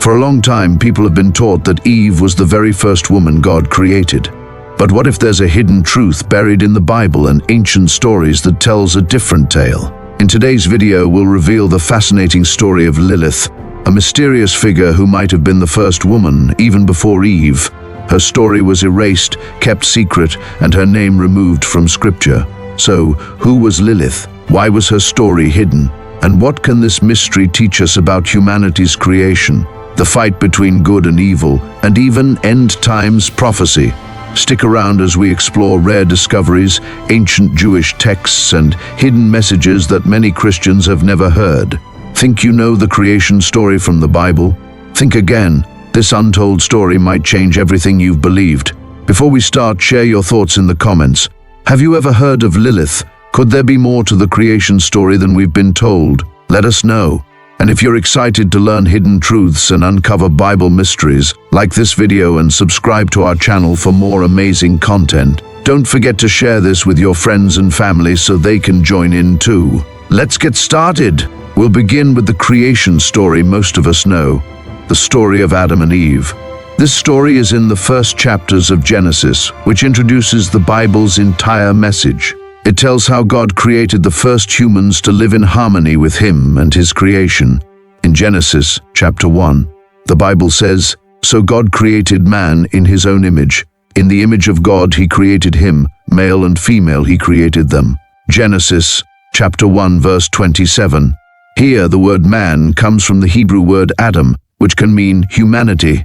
For a long time, people have been taught that Eve was the very first woman God created. But what if there's a hidden truth buried in the Bible and ancient stories that tells a different tale? In today's video, we'll reveal the fascinating story of Lilith, a mysterious figure who might have been the first woman, even before Eve. Her story was erased, kept secret, and her name removed from Scripture. So, who was Lilith? Why was her story hidden? And what can this mystery teach us about humanity's creation, the fight between good and evil, and even end times prophecy? Stick around as we explore rare discoveries, ancient Jewish texts, and hidden messages that many Christians have never heard. Think you know the creation story from the Bible? Think again. This untold story might change everything you've believed. Before we start, share your thoughts in the comments. Have you ever heard of Lilith? Could there be more to the creation story than we've been told? Let us know. And if you're excited to learn hidden truths and uncover Bible mysteries, like this video and subscribe to our channel for more amazing content. Don't forget to share this with your friends and family so they can join in too. Let's get started. We'll begin with the creation story most of us know, the story of Adam and Eve. This story is in the first chapters of Genesis, which introduces the Bible's entire message. It tells how God created the first humans to live in harmony with Him and His creation. In Genesis chapter 1, the Bible says, "So God created man in His own image. In the image of God He created him, male and female He created them." Genesis chapter 1 verse 27. Here the word man comes from the Hebrew word Adam, which can mean humanity.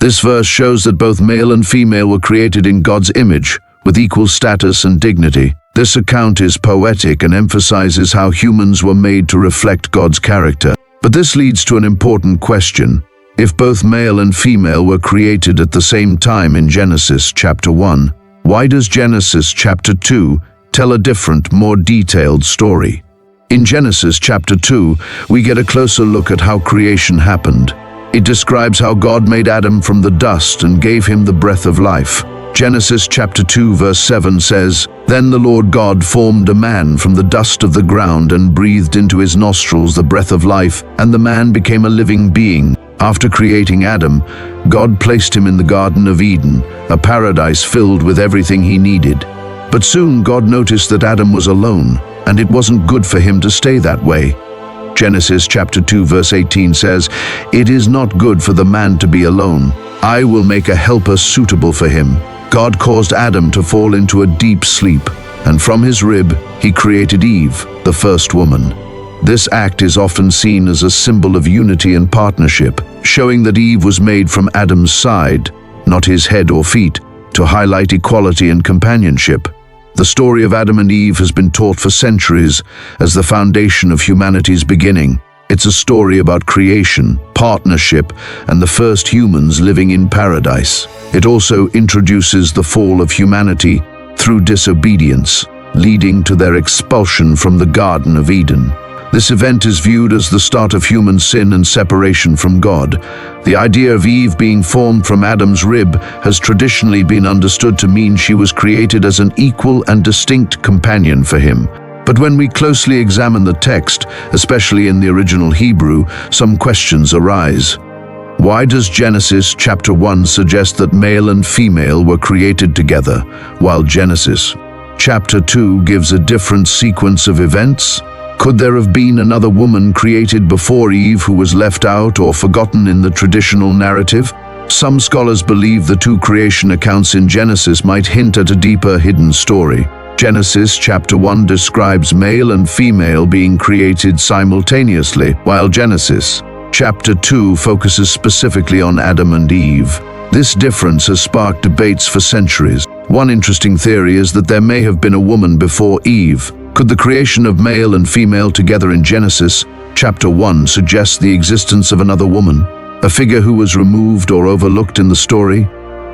This verse shows that both male and female were created in God's image, with equal status and dignity. This account is poetic and emphasizes how humans were made to reflect God's character. But this leads to an important question. If both male and female were created at the same time in Genesis chapter 1, why does Genesis chapter 2 tell a different, more detailed story? In Genesis chapter 2, we get a closer look at how creation happened. It describes how God made Adam from the dust and gave him the breath of life. Genesis chapter 2 verse 7 says, "Then the Lord God formed a man from the dust of the ground and breathed into his nostrils the breath of life, and the man became a living being." After creating Adam, God placed him in the Garden of Eden, a paradise filled with everything he needed. But soon God noticed that Adam was alone, and it wasn't good for him to stay that way. Genesis chapter 2 verse 18 says, "It is not good for the man to be alone. I will make a helper suitable for him." God caused Adam to fall into a deep sleep, and from his rib he created Eve, the first woman. This act is often seen as a symbol of unity and partnership, showing that Eve was made from Adam's side, not his head or feet, to highlight equality and companionship. The story of Adam and Eve has been taught for centuries as the foundation of humanity's beginning. It's a story about creation, partnership, and the first humans living in paradise. It also introduces the fall of humanity through disobedience, leading to their expulsion from the Garden of Eden. This event is viewed as the start of human sin and separation from God. The idea of Eve being formed from Adam's rib has traditionally been understood to mean she was created as an equal and distinct companion for him. But when we closely examine the text, especially in the original Hebrew, some questions arise. Why does Genesis chapter 1 suggest that male and female were created together, while Genesis chapter 2 gives a different sequence of events? Could there have been another woman created before Eve who was left out or forgotten in the traditional narrative? Some scholars believe the two creation accounts in Genesis might hint at a deeper hidden story. Genesis chapter 1 describes male and female being created simultaneously, while Genesis chapter 2 focuses specifically on Adam and Eve. This difference has sparked debates for centuries. One interesting theory is that there may have been a woman before Eve. Could the creation of male and female together in Genesis chapter 1 suggest the existence of another woman, a figure who was removed or overlooked in the story?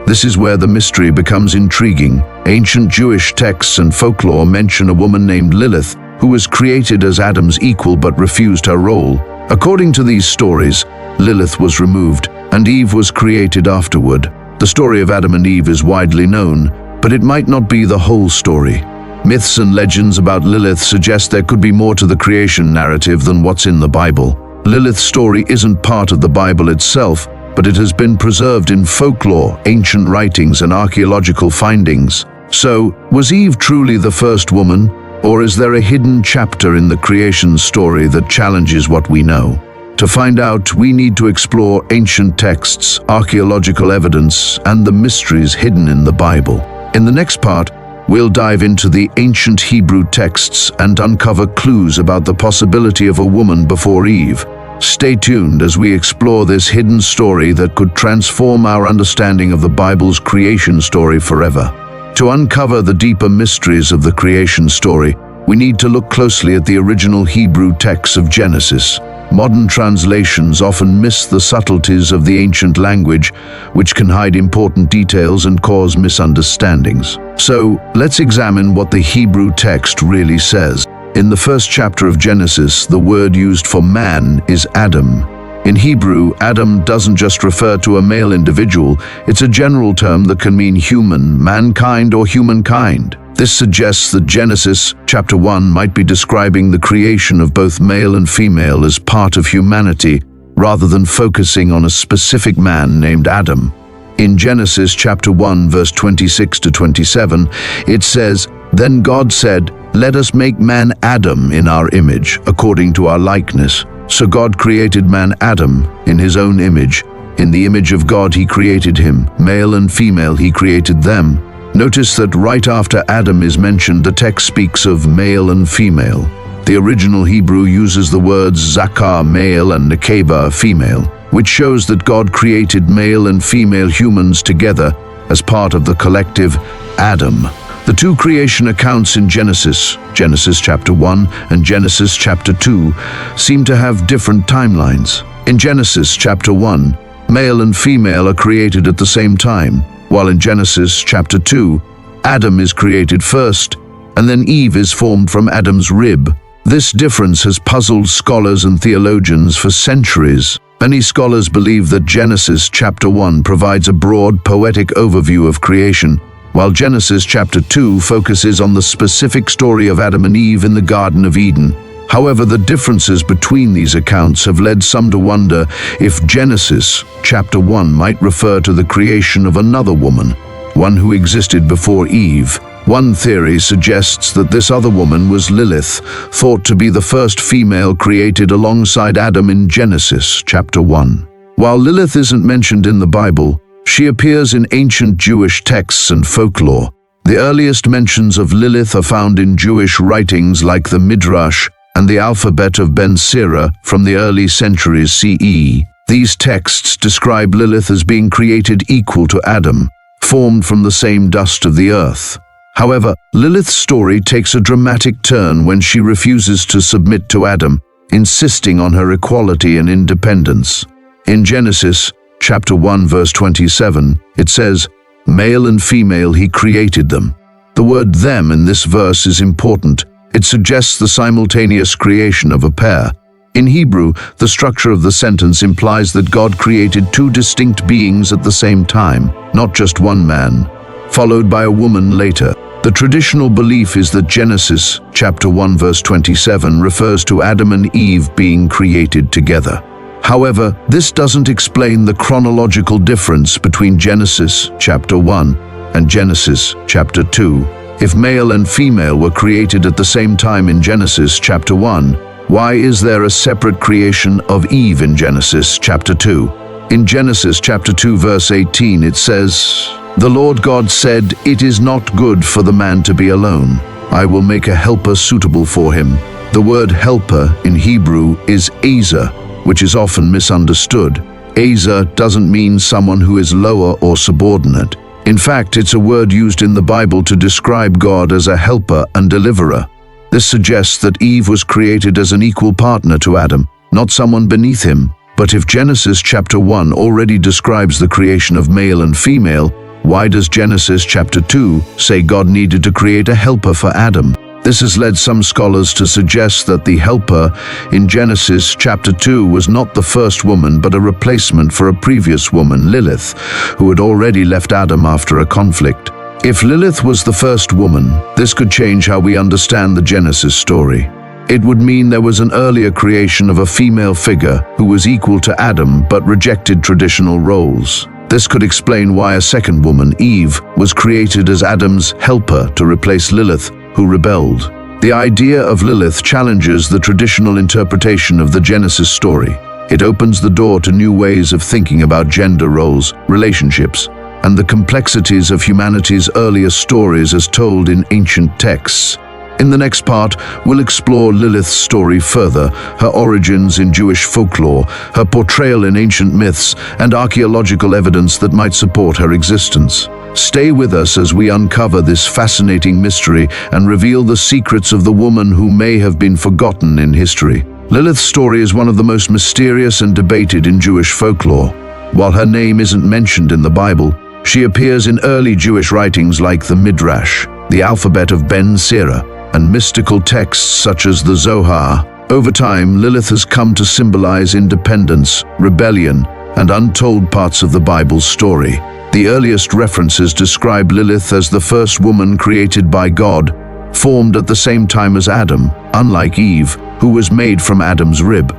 This is where the mystery becomes intriguing. Ancient Jewish texts and folklore mention a woman named Lilith, who was created as Adam's equal but refused her role. According to these stories, Lilith was removed, and Eve was created afterward. The story of Adam and Eve is widely known, but it might not be the whole story. Myths and legends about Lilith suggest there could be more to the creation narrative than what's in the Bible. Lilith's story isn't part of the Bible itself, but it has been preserved in folklore, ancient writings, and archaeological findings. So, was Eve truly the first woman, or is there a hidden chapter in the creation story that challenges what we know? To find out, we need to explore ancient texts, archaeological evidence, and the mysteries hidden in the Bible. In the next part, we'll dive into the ancient Hebrew texts and uncover clues about the possibility of a woman before Eve. Stay tuned as we explore this hidden story that could transform our understanding of the Bible's creation story forever. To uncover the deeper mysteries of the creation story, we need to look closely at the original Hebrew texts of Genesis. Modern translations often miss the subtleties of the ancient language, which can hide important details and cause misunderstandings. So, let's examine what the Hebrew text really says. In the first chapter of Genesis, the word used for man is Adam. In Hebrew, Adam doesn't just refer to a male individual, it's a general term that can mean human, mankind, or humankind. This suggests that Genesis chapter 1 might be describing the creation of both male and female as part of humanity, rather than focusing on a specific man named Adam. In Genesis chapter 1 verse 26 to 27, it says, "Then God said, 'Let us make man Adam in our image, according to our likeness.' So God created man Adam in his own image. In the image of God he created him, male and female he created them." Notice that right after Adam is mentioned, the text speaks of male and female. The original Hebrew uses the words zakar, male, and nekeba, female, which shows that God created male and female humans together as part of the collective Adam. The two creation accounts in Genesis chapter 1 and Genesis chapter 2, seem to have different timelines. In Genesis chapter 1, male and female are created at the same time, while in Genesis chapter 2, Adam is created first, and then Eve is formed from Adam's rib. This difference has puzzled scholars and theologians for centuries. Many scholars believe that Genesis chapter 1 provides a broad, poetic overview of creation, while Genesis chapter 2 focuses on the specific story of Adam and Eve in the Garden of Eden. However, the differences between these accounts have led some to wonder if Genesis chapter 1 might refer to the creation of another woman, one who existed before Eve. One theory suggests that this other woman was Lilith, thought to be the first female created alongside Adam in Genesis chapter 1. While Lilith isn't mentioned in the Bible, she appears in ancient Jewish texts and folklore. The earliest mentions of Lilith are found in Jewish writings like the Midrash and the alphabet of Ben Sira from the early centuries CE. These texts describe Lilith as being created equal to Adam, formed from the same dust of the earth. However, Lilith's story takes a dramatic turn when she refuses to submit to Adam, insisting on her equality and independence. In Genesis chapter 1 verse 27, it says, "Male and female he created them." The word "them" in this verse is important. It suggests the simultaneous creation of a pair. In Hebrew, the structure of the sentence implies that God created two distinct beings at the same time, not just one man, followed by a woman later. The traditional belief is that Genesis chapter 1 verse 27 refers to Adam and Eve being created together. However, this doesn't explain the chronological difference between Genesis chapter 1 and Genesis chapter 2. If male and female were created at the same time in Genesis chapter 1, why is there a separate creation of Eve in Genesis chapter 2? In Genesis chapter 2 verse 18 it says, "The Lord God said, 'It is not good for the man to be alone. I will make a helper suitable for him.'" The word helper in Hebrew is ezer, which is often misunderstood. Ezer doesn't mean someone who is lower or subordinate. In fact, it's a word used in the Bible to describe God as a helper and deliverer. This suggests that Eve was created as an equal partner to Adam, not someone beneath him. But if Genesis chapter 1 already describes the creation of male and female, why does Genesis chapter 2 say God needed to create a helper for Adam? This has led some scholars to suggest that the helper in Genesis chapter 2 was not the first woman but a replacement for a previous woman, Lilith, who had already left Adam after a conflict. If Lilith was the first woman, this could change how we understand the Genesis story. It would mean there was an earlier creation of a female figure who was equal to Adam but rejected traditional roles. This could explain why a second woman, Eve, was created as Adam's helper to replace Lilith, who rebelled. The idea of Lilith challenges the traditional interpretation of the Genesis story. It opens the door to new ways of thinking about gender roles, relationships, and the complexities of humanity's earlier stories as told in ancient texts. In the next part, we'll explore Lilith's story further, her origins in Jewish folklore, her portrayal in ancient myths, and archaeological evidence that might support her existence. Stay with us as we uncover this fascinating mystery and reveal the secrets of the woman who may have been forgotten in history. Lilith's story is one of the most mysterious and debated in Jewish folklore. While her name isn't mentioned in the Bible, she appears in early Jewish writings like the Midrash, the alphabet of Ben Sira, and mystical texts such as the Zohar. Over time, Lilith has come to symbolize independence, rebellion, and untold parts of the Bible's story. The earliest references describe Lilith as the first woman created by God, formed at the same time as Adam, unlike Eve, who was made from Adam's rib.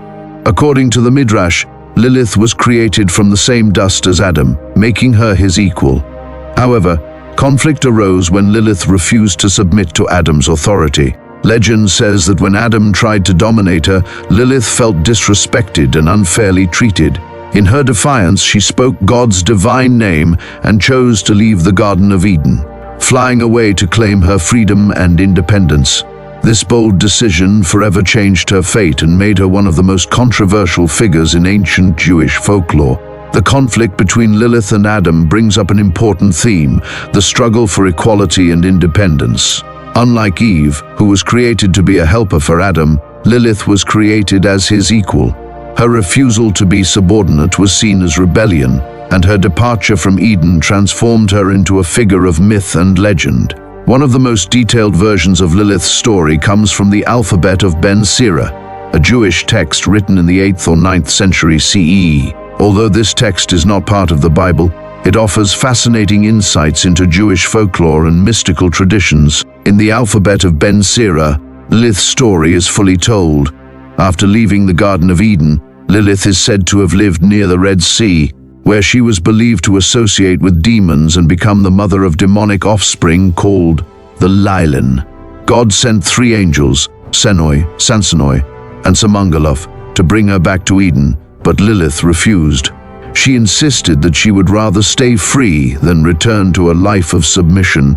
According to the Midrash, Lilith was created from the same dust as Adam, making her his equal. However, conflict arose when Lilith refused to submit to Adam's authority. Legend says that when Adam tried to dominate her, Lilith felt disrespected and unfairly treated. In her defiance, she spoke God's divine name and chose to leave the Garden of Eden, flying away to claim her freedom and independence. This bold decision forever changed her fate and made her one of the most controversial figures in ancient Jewish folklore. The conflict between Lilith and Adam brings up an important theme: the struggle for equality and independence. Unlike Eve, who was created to be a helper for Adam, Lilith was created as his equal. Her refusal to be subordinate was seen as rebellion, and her departure from Eden transformed her into a figure of myth and legend. One of the most detailed versions of Lilith's story comes from the alphabet of Ben Sira, a Jewish text written in the 8th or 9th century CE. Although this text is not part of the Bible, it offers fascinating insights into Jewish folklore and mystical traditions. In the alphabet of Ben Sira, Lilith's story is fully told. After leaving the Garden of Eden, Lilith is said to have lived near the Red Sea, where she was believed to associate with demons and become the mother of demonic offspring called the Lilith. God sent 3 angels, Senoi, Sansanoi, and Samangaloth, to bring her back to Eden, but Lilith refused. She insisted that she would rather stay free than return to a life of submission.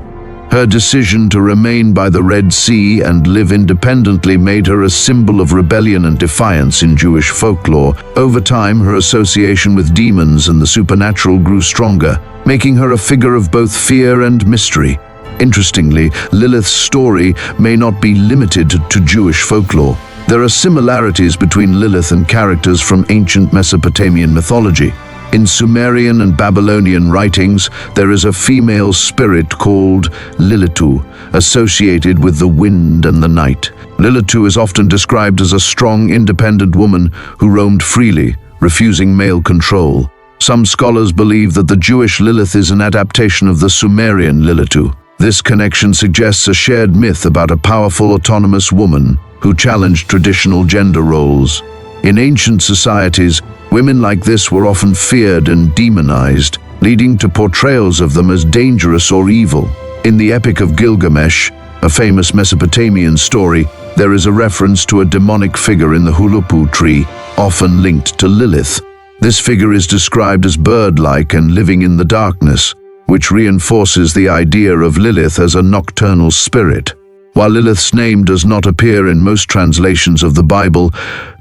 Her decision to remain by the Red Sea and live independently made her a symbol of rebellion and defiance in Jewish folklore. Over time, her association with demons and the supernatural grew stronger, making her a figure of both fear and mystery. Interestingly, Lilith's story may not be limited to Jewish folklore. There are similarities between Lilith and characters from ancient Mesopotamian mythology. In Sumerian and Babylonian writings, there is a female spirit called Lilith, associated with the wind and the night. Lilith is often described as a strong, independent woman who roamed freely, refusing male control. Some scholars believe that the Jewish Lilith is an adaptation of the Sumerian Lilith. This connection suggests a shared myth about a powerful, autonomous woman who challenged traditional gender roles. In ancient societies, women like this were often feared and demonized, leading to portrayals of them as dangerous or evil. In the Epic of Gilgamesh, a famous Mesopotamian story, there is a reference to a demonic figure in the Hulupu tree, often linked to Lilith. This figure is described as bird-like and living in the darkness, which reinforces the idea of Lilith as a nocturnal spirit. While Lilith's name does not appear in most translations of the Bible,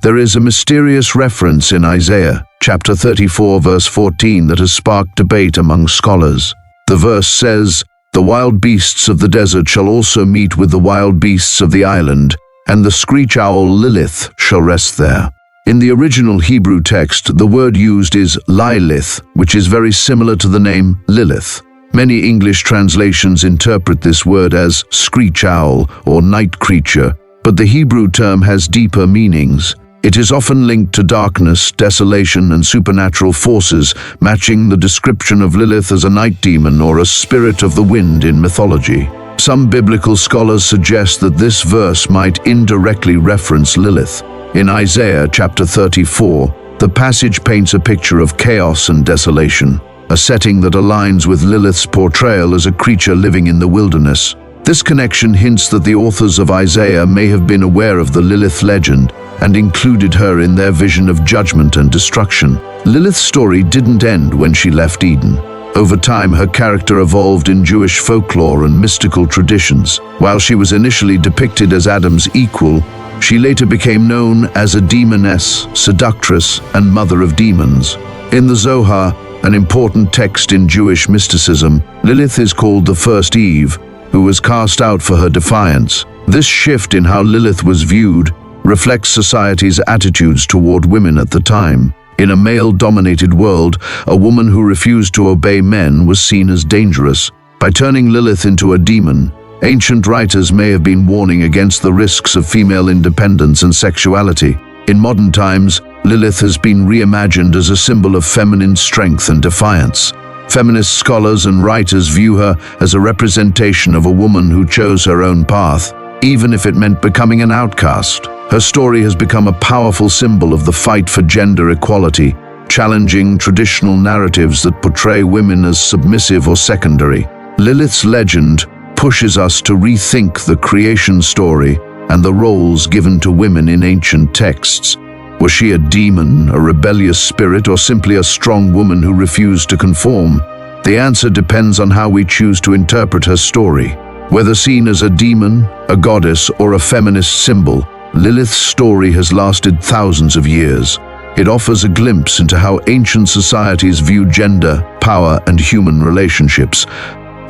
there is a mysterious reference in Isaiah, chapter 34, verse 14, that has sparked debate among scholars. The verse says, "The wild beasts of the desert shall also meet with the wild beasts of the island, and the screech owl Lilith shall rest there." In the original Hebrew text, the word used is Lilith, which is very similar to the name Lilith. Many English translations interpret this word as screech owl or night creature, but the Hebrew term has deeper meanings. It is often linked to darkness, desolation, and supernatural forces, matching the description of Lilith as a night demon or a spirit of the wind in mythology. Some biblical scholars suggest that this verse might indirectly reference Lilith. In Isaiah chapter 34, the passage paints a picture of chaos and desolation, a setting that aligns with Lilith's portrayal as a creature living in the wilderness. This connection hints that the authors of Isaiah may have been aware of the Lilith legend and included her in their vision of judgment and destruction. Lilith's story didn't end when she left Eden. Over time, her character evolved in Jewish folklore and mystical traditions. While she was initially depicted as Adam's equal, she later became known as a demoness, seductress, and mother of demons. In the Zohar, an important text in Jewish mysticism, Lilith is called the first Eve, who was cast out for her defiance. This shift in how Lilith was viewed reflects society's attitudes toward women at the time. In a male-dominated world, a woman who refused to obey men was seen as dangerous. By turning Lilith into a demon, ancient writers may have been warning against the risks of female independence and sexuality. In modern times, Lilith has been reimagined as a symbol of feminine strength and defiance. Feminist scholars and writers view her as a representation of a woman who chose her own path, even if it meant becoming an outcast. Her story has become a powerful symbol of the fight for gender equality, challenging traditional narratives that portray women as submissive or secondary. Lilith's legend pushes us to rethink the creation story and the roles given to women in ancient texts. Was she a demon, a rebellious spirit, or simply a strong woman who refused to conform? The answer depends on how we choose to interpret her story. Whether seen as a demon, a goddess, or a feminist symbol, Lilith's story has lasted thousands of years. It offers a glimpse into how ancient societies viewed gender, power, and human relationships.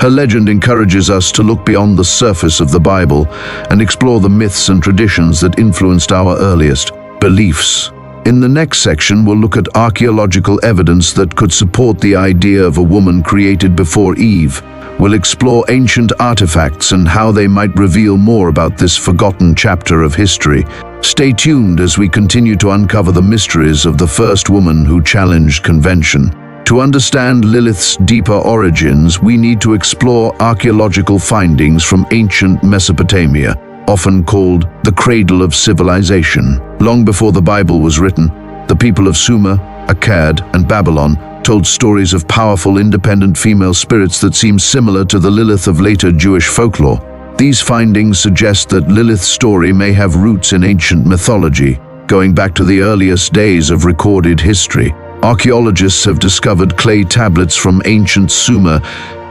Her legend encourages us to look beyond the surface of the Bible and explore the myths and traditions that influenced our earliest beliefs. In the next section, we'll look at archaeological evidence that could support the idea of a woman created before Eve. We'll explore ancient artifacts and how they might reveal more about this forgotten chapter of history. Stay tuned as we continue to uncover the mysteries of the first woman who challenged convention. To understand Lilith's deeper origins, we need to explore archaeological findings from ancient Mesopotamia, often called the cradle of civilization. Long before the Bible was written, the people of Sumer, Akkad, and Babylon told stories of powerful, independent female spirits that seem similar to the Lilith of later Jewish folklore. These findings suggest that Lilith's story may have roots in ancient mythology, going back to the earliest days of recorded history. Archaeologists have discovered clay tablets from ancient Sumer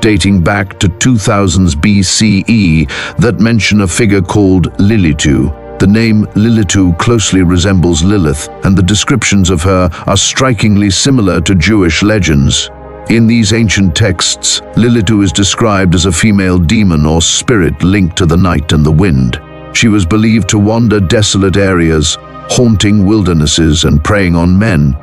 dating back to 2000s BCE that mention a figure called Lilitu. The name Lilitu closely resembles Lilith, and the descriptions of her are strikingly similar to Jewish legends. In these ancient texts, Lilitu is described as a female demon or spirit linked to the night and the wind. She was believed to wander desolate areas, haunting wildernesses and preying on men.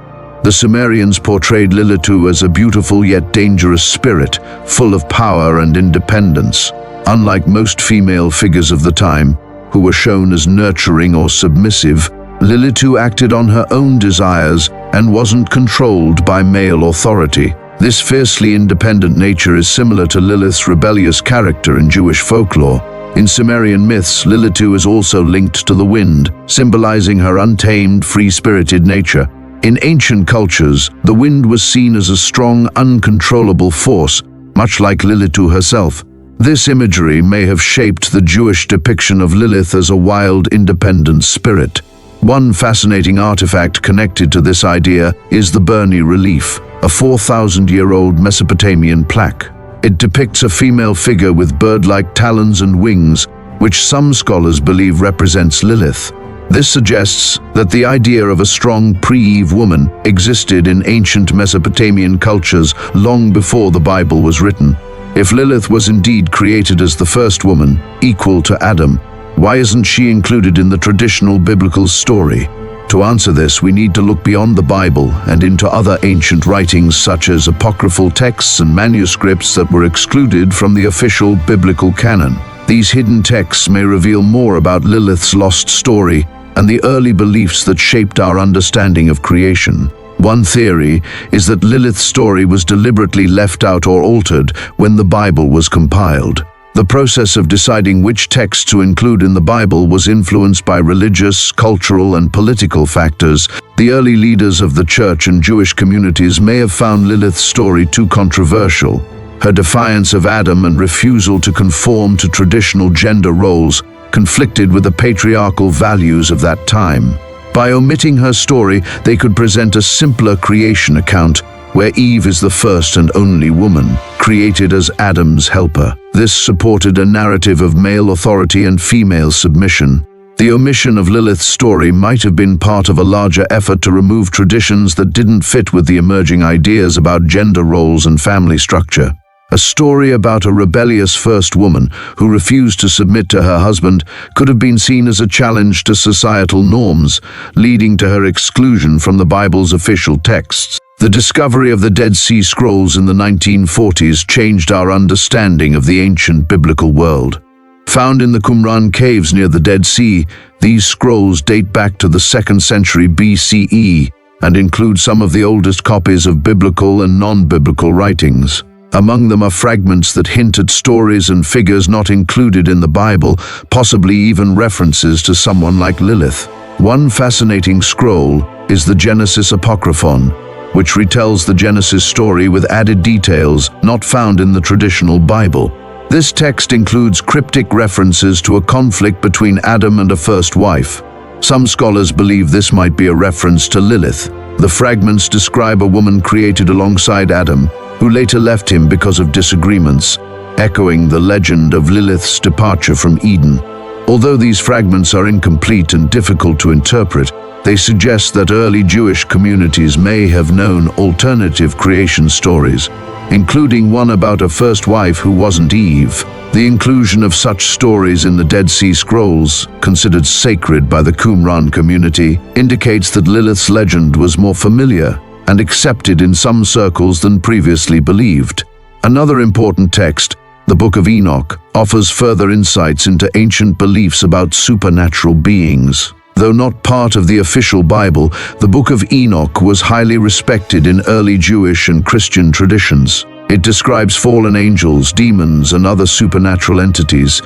The Sumerians portrayed Lilitu as a beautiful yet dangerous spirit, full of power and independence. Unlike most female figures of the time, who were shown as nurturing or submissive, Lilitu acted on her own desires and wasn't controlled by male authority. This fiercely independent nature is similar to Lilith's rebellious character in Jewish folklore. In Sumerian myths, Lilitu is also linked to the wind, symbolizing her untamed, free-spirited nature. In ancient cultures, the wind was seen as a strong, uncontrollable force, much like Lilitu herself. This imagery may have shaped the Jewish depiction of Lilith as a wild, independent spirit. One fascinating artifact connected to this idea is the Burney relief, a 4,000-year-old Mesopotamian plaque. It depicts a female figure with bird-like talons and wings, which some scholars believe represents Lilith. This suggests that the idea of a strong pre-Eve woman existed in ancient Mesopotamian cultures long before the Bible was written. If Lilith was indeed created as the first woman, equal to Adam, why isn't she included in the traditional biblical story? To answer this, we need to look beyond the Bible and into other ancient writings such as apocryphal texts and manuscripts that were excluded from the official biblical canon. These hidden texts may reveal more about Lilith's lost story and the early beliefs that shaped our understanding of creation. One theory is that Lilith's story was deliberately left out or altered when the Bible was compiled. The process of deciding which texts to include in the Bible was influenced by religious, cultural, and political factors. The early leaders of the church and Jewish communities may have found Lilith's story too controversial. Her defiance of Adam and refusal to conform to traditional gender roles conflicted with the patriarchal values of that time. By omitting her story, they could present a simpler creation account, where Eve is the first and only woman, created as Adam's helper. This supported a narrative of male authority and female submission. The omission of Lilith's story might have been part of a larger effort to remove traditions that didn't fit with the emerging ideas about gender roles and family structure. A story about a rebellious first woman who refused to submit to her husband could have been seen as a challenge to societal norms, leading to her exclusion from the Bible's official texts. The discovery of the Dead Sea Scrolls in the 1940s changed our understanding of the ancient biblical world. Found in the Qumran caves near the Dead Sea, these scrolls date back to the 2nd century BCE and include some of the oldest copies of biblical and non-biblical writings. Among them are fragments that hint at stories and figures not included in the Bible, possibly even references to someone like Lilith. One fascinating scroll is the Genesis Apocryphon, which retells the Genesis story with added details not found in the traditional Bible. This text includes cryptic references to a conflict between Adam and a first wife. Some scholars believe this might be a reference to Lilith. The fragments describe a woman created alongside Adam, who later left him because of disagreements, echoing the legend of Lilith's departure from Eden. Although these fragments are incomplete and difficult to interpret, they suggest that early Jewish communities may have known alternative creation stories, including one about a first wife who wasn't Eve. The inclusion of such stories in the Dead Sea Scrolls, considered sacred by the Qumran community, indicates that Lilith's legend was more familiar and accepted in some circles than previously believed. Another important text, the Book of Enoch, offers further insights into ancient beliefs about supernatural beings. Though not part of the official Bible, the Book of Enoch was highly respected in early Jewish and Christian traditions. It describes fallen angels, demons, and other supernatural entities,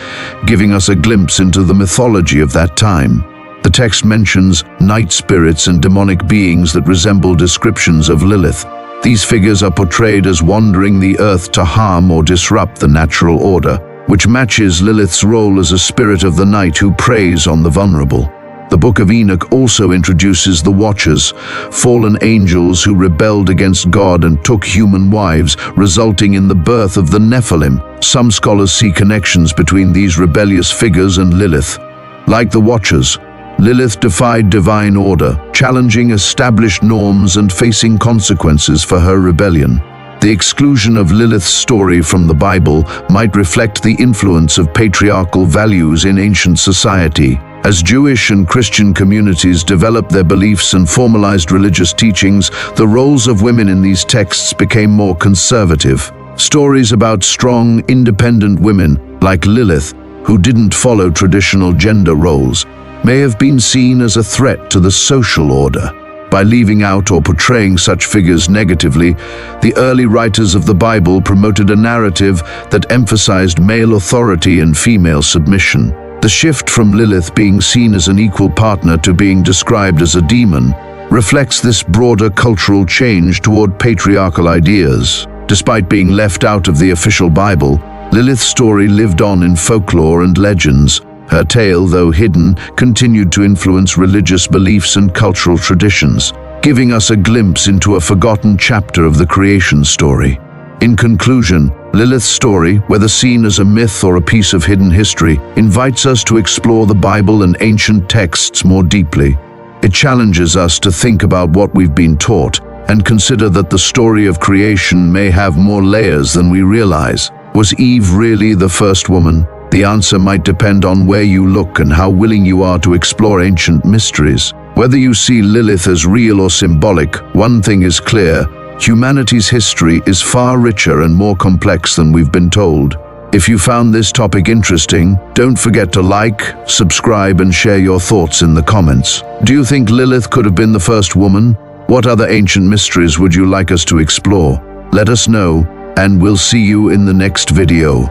giving us a glimpse into the mythology of that time. The text mentions night spirits and demonic beings that resemble descriptions of Lilith. These figures are portrayed as wandering the earth to harm or disrupt the natural order, which matches Lilith's role as a spirit of the night who preys on the vulnerable. The Book of Enoch also introduces the Watchers, fallen angels who rebelled against God and took human wives, resulting in the birth of the Nephilim. Some scholars see connections between these rebellious figures and Lilith. Like the Watchers, Lilith defied divine order, challenging established norms and facing consequences for her rebellion. The exclusion of Lilith's story from the Bible might reflect the influence of patriarchal values in ancient society. As Jewish and Christian communities developed their beliefs and formalized religious teachings, the roles of women in these texts became more conservative. Stories about strong, independent women, like Lilith, who didn't follow traditional gender roles, may have been seen as a threat to the social order. By leaving out or portraying such figures negatively, the early writers of the Bible promoted a narrative that emphasized male authority and female submission. The shift from Lilith being seen as an equal partner to being described as a demon reflects this broader cultural change toward patriarchal ideas. Despite being left out of the official Bible, Lilith's story lived on in folklore and legends. Her tale, though hidden, continued to influence religious beliefs and cultural traditions, giving us a glimpse into a forgotten chapter of the creation story. In conclusion, Lilith's story, whether seen as a myth or a piece of hidden history, invites us to explore the Bible and ancient texts more deeply. It challenges us to think about what we've been taught and consider that the story of creation may have more layers than we realize. Was Eve really the first woman? The answer might depend on where you look and how willing you are to explore ancient mysteries. Whether you see Lilith as real or symbolic, one thing is clear: humanity's history is far richer and more complex than we've been told. If you found this topic interesting, don't forget to like, subscribe, and share your thoughts in the comments. Do you think Lilith could have been the first woman? What other ancient mysteries would you like us to explore? Let us know, and we'll see you in the next video.